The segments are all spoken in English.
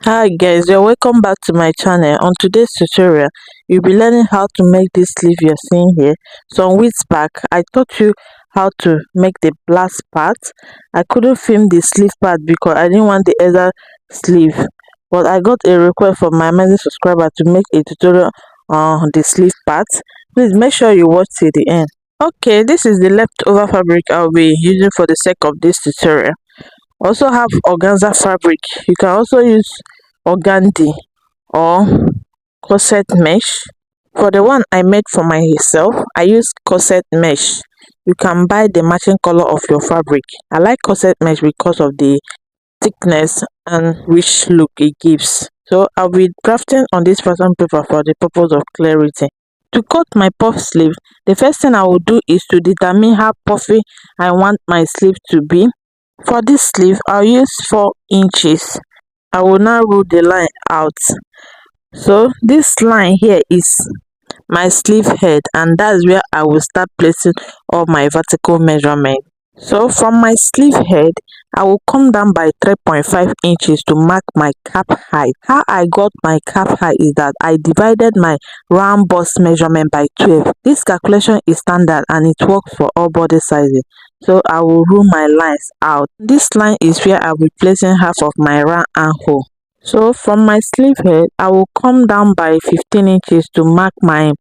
Hi guys, you're welcome back to my channel. On today's tutorial, you'll be learning how to make this sleeve you're seeing here. Some weeks back, I taught you how to make the blouse part. I couldn't film the sleeve part because I didn't want the other sleeve. But I got a request from my amazing subscriber to make a tutorial on the sleeve part. Please make sure you watch till the end. Okay, this is the leftover fabric I'll be using for the sake of this tutorial. Also have organza fabric. You can also use organdy or corset mesh. For the one I made for myself, I use corset mesh. You can buy the matching color of your fabric. I like corset mesh because of the thickness and rich look it gives. So I'll be drafting on this pattern paper for the purpose of clarity. To cut my puff sleeve, the first thing I will do is to determine how puffy I want my sleeve to be. For this sleeve, I'll use 4 inches. I will now rule the line out. So this line here is my sleeve head, and that's where I will start placing all my vertical measurement. So from my sleeve head, I will come down by 3.5 inches to mark my cap height. How I got my cap height is that I divided my round bust measurement by 12. This calculation is standard and it works for all body sizes. So I will rule my lines out. This line is where I will be placing half of my round armhole. So from my sleeve head, I will come down by 15 inches to mark my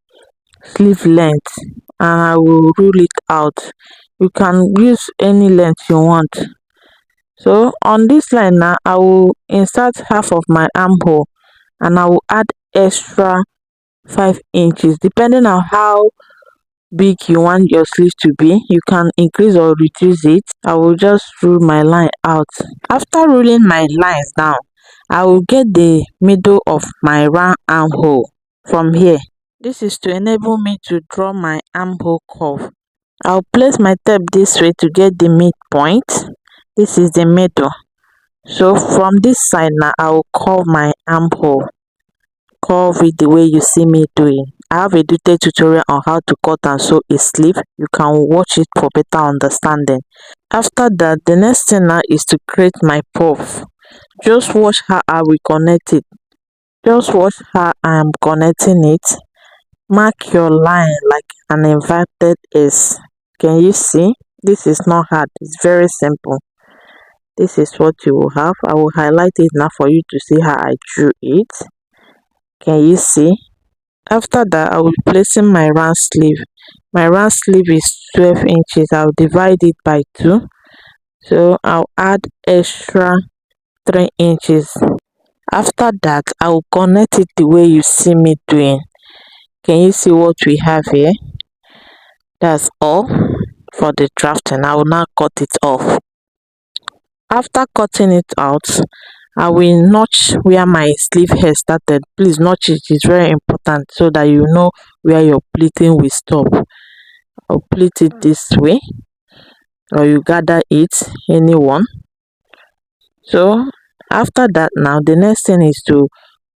sleeve length, and I will rule it out. You can use any length you want. So on this line now, I will insert half of my armhole and I will add extra 5 inches depending on how big you want your sleeve to be. You can increase or reduce it. I will just rule my line out. After ruling my lines down, I will get the middle of my round armhole from here. This is to enable me to draw my armhole curve. I'll place my tape this way to get the midpoint. This is the middle. So from this side now, I will curve my armhole. Curve it the way you see me doing. I have a detailed tutorial on how to cut and sew a sleeve. You can watch it for better understanding. After that, the next thing now is to create my puff. Just watch how I will connect it. Just watch how I am connecting it. Mark your line like an inverted S. Can you see? This is not hard. It's very simple. This is what you will have. I will highlight it now for you to see how I drew it. Can you see? After that, I will be placing my round sleeve. My round sleeve is 12 inches. I'll divide it by 2. So I'll add extra 3 inches. After that, I will connect it the way you see me doing. Can you see what we have here? That's all for the drafting. I will now cut it off. After cutting it out, I will notch where my sleeve hair started. Please notch it. It's very important so that you know where your pleating will stop. I'll pleat it this way, or you gather it anyone. So after that, now the next thing is to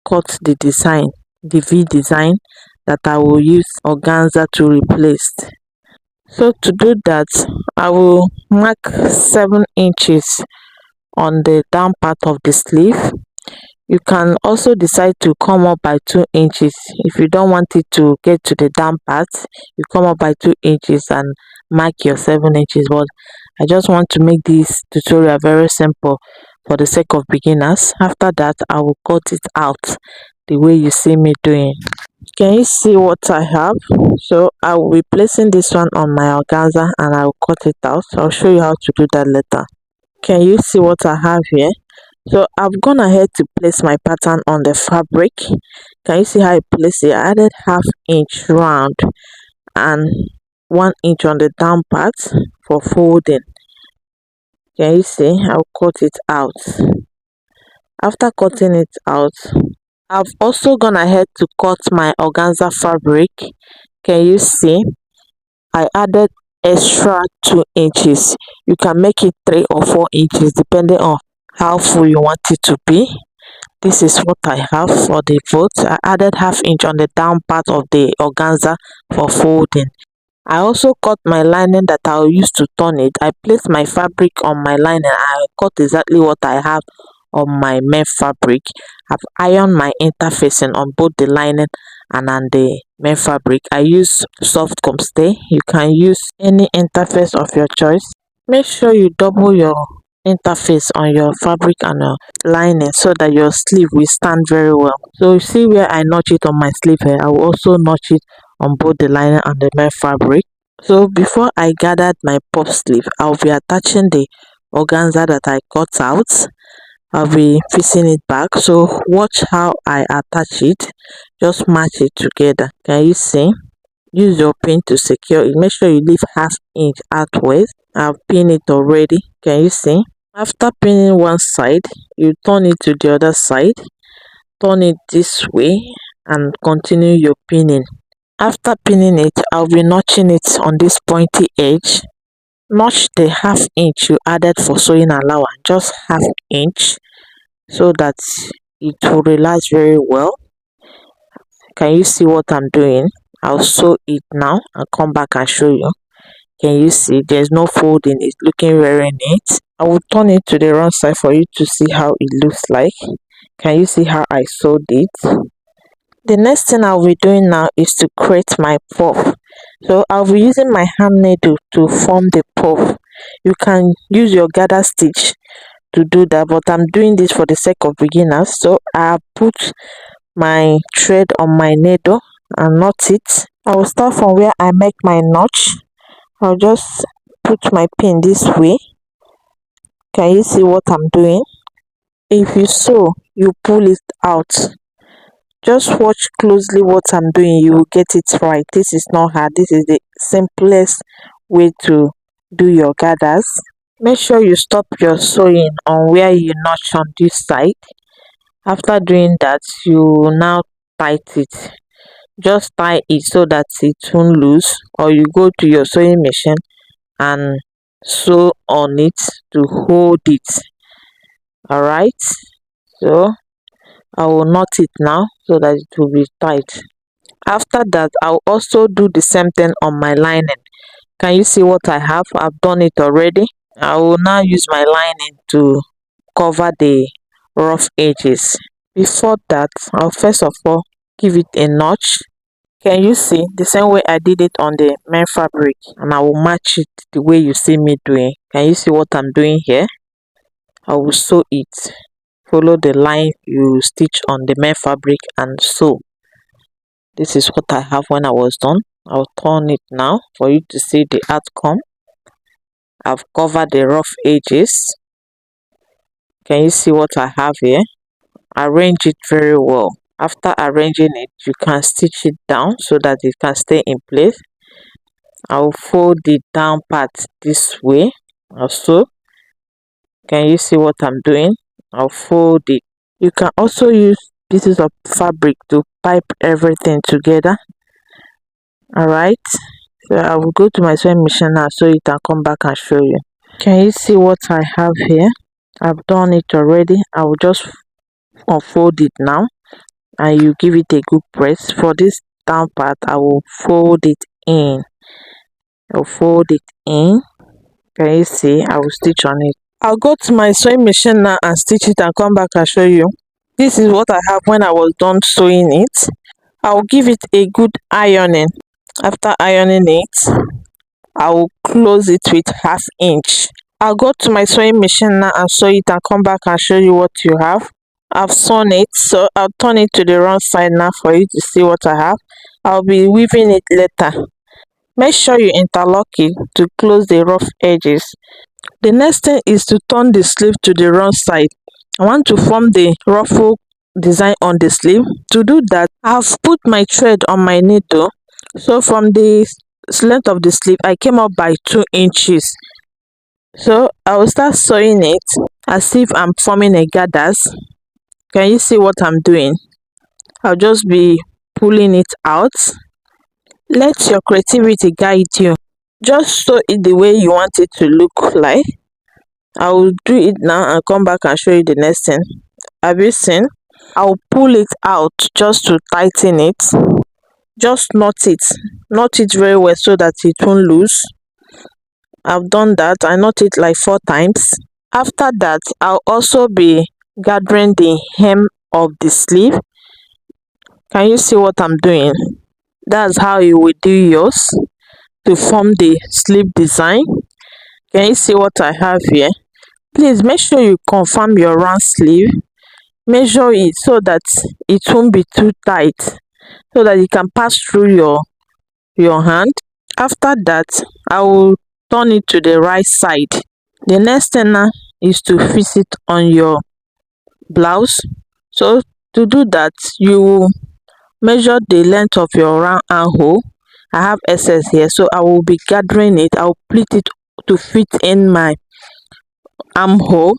cut the design, the V design that I will use organza to replace. So to do that, I will mark 7 inches on the down part of the sleeve. You can also decide to come up by 2 inches. If you don't want it to get to the down part, you come up by 2 inches and mark your 7 inches. But I just want to make this tutorial very simple for the sake of beginners. After that, I will cut it out the way you see me doing. Can you see what I have? So I will be placing this one on my organza and I will cut it out. I'll show you how to do that later. Can you see what I have here? So I've gone ahead to place my pattern on the fabric. Can you see how I place it? I added half inch round and 1 inch on the down part for folding. Can you see? I'll cut it out. After cutting it out, I've also gone ahead to cut my organza fabric. Can you see? I added extra 2 inches. You can make it 3 or 4 inches depending on how full you want it to be. This is what I have for the fold. I added half inch on the down part of the organza for folding. I also cut my lining that I'll use to turn it. I placed my fabric on my lining and I cut exactly what I have on my main fabric. I've ironed my interfacing on both the lining and on the main fabric. I use soft comb stay. You can use any interface of your choice. Make sure you double your interface on your fabric and your lining so that your sleeve will stand very well. So you see where I notch it on my sleeve here, I will also notch it on both the lining and the main fabric. So before I gathered my puff sleeve, I'll be attaching the organza that I cut out. I'll be fixing it back. So watch how I attach it. Just match it together. Can you see? Use your pin to secure it. Make sure you leave half inch outwards. I've pinned it already. Can you see? After pinning one side, you turn it to the other side. Turn it this way and continue your pinning. After pinning it, I'll be notching it on this pointy edge. Notch the half inch you added for sewing allowance, just half inch, so that it will relax very well. Can you see what I'm doing? I'll sew it now and come back and show you. Can you see there's no folding? It's looking very neat. I will turn it to the wrong side for you to see how it looks like. Can you see how I sewed it? The next thing I'll be doing now is to create my puff. So I'll be using my hand needle to form the puff. You can use your gather stitch to do that, but I'm doing this for the sake of beginners. So I put my thread on my needle and knot it. I will start from where I make my notch. I'll just put my pin this way. Can you see what I'm doing? If you sew, you pull it out. Just watch closely what I'm doing. You will get it right. This is not hard. This is the simplest way to do your gathers. Make sure you stop your sewing on where you notch on this side. After doing that, you will now tighten it. Just tie it so that it won't loose, or you go to your sewing machine and sew on it to hold it. Alright, so I will knot it now so that it will be tight. After that, I'll also do the same thing on my lining. Can you see what I have? I've done it already. I will now use my lining to cover the rough edges. Before that, I'll first of all give it a notch. Can you see the same way I did it on the main fabric, and I will match it the way you see me doing. Can you see what I'm doing here? I will sew it. Follow the line you stitch on the main fabric and sew. This is what I have when I was done. I'll turn it now for you to see the outcome. I've covered the rough edges. Can you see what I have here? Arrange it very well. After arranging it, you can stitch it down so that it can stay in place. I'll fold the down part this way also. Can you see what I'm doing? I'll fold it. You can also use pieces of fabric to pipe everything together. Alright, so I will go to my sewing machine now, sew it and come back and show you. Can you see what I have here? I've done it already. I will just unfold it now, and you give it a good press. For this down part, I will fold it in. I'll fold it in. Can you see? I will stitch on it. I'll go to my sewing machine now and stitch it and come back and show you. This is what I have when I was done sewing it. I'll give it a good ironing. After ironing it, I will close it with half inch. I'll go to my sewing machine now and sew it and come back and show you what you have. I've sewn it, so I'll turn it to the wrong side now for you to see what I have. I'll be weaving it later. Make sure you interlock it to close the rough edges. The next thing is to turn the sleeve to the wrong side. I want to form the ruffle design on the sleeve. To do that, I've put my thread on my needle. So from the length of the sleeve, I came up by 2 inches. So I will start sewing it as if I'm forming a gathers. Can you see what I'm doing? I'll just be pulling it out. Let your creativity guide you. Just sew it the way you want it to look like. I will do it now and come back and show you the next thing. Have you seen? I'll pull it out just to tighten it. Just knot it. Knot it very well so that it won't loose. I've done that. I knot it like 4 times. After that, I'll also be gathering the hem of the sleeve. Can you see what I'm doing? That's how you will do yours to form the sleeve design. Can you see what I have here? Please make sure you confirm your round sleeve. Measure it so that it won't be too tight, so that it can pass through your hand. After that, I will turn it to the right side. The next thing now is to fix it on your blouse. So to do that, you will measure the length of your round armhole. I have excess here, so I will be gathering it. I will split it to fit in my armhole.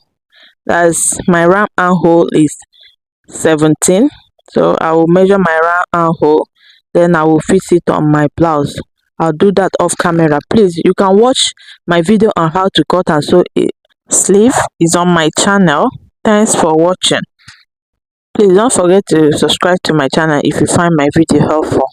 That's my round armhole is 17, so I will measure my round armhole, then I will fit it on my blouse. I'll do that off camera. Please, you can watch my video on how to cut and sew a sleeve is on my channel. Thanks for watching. Please don't forget to subscribe to my channel if you find my video helpful.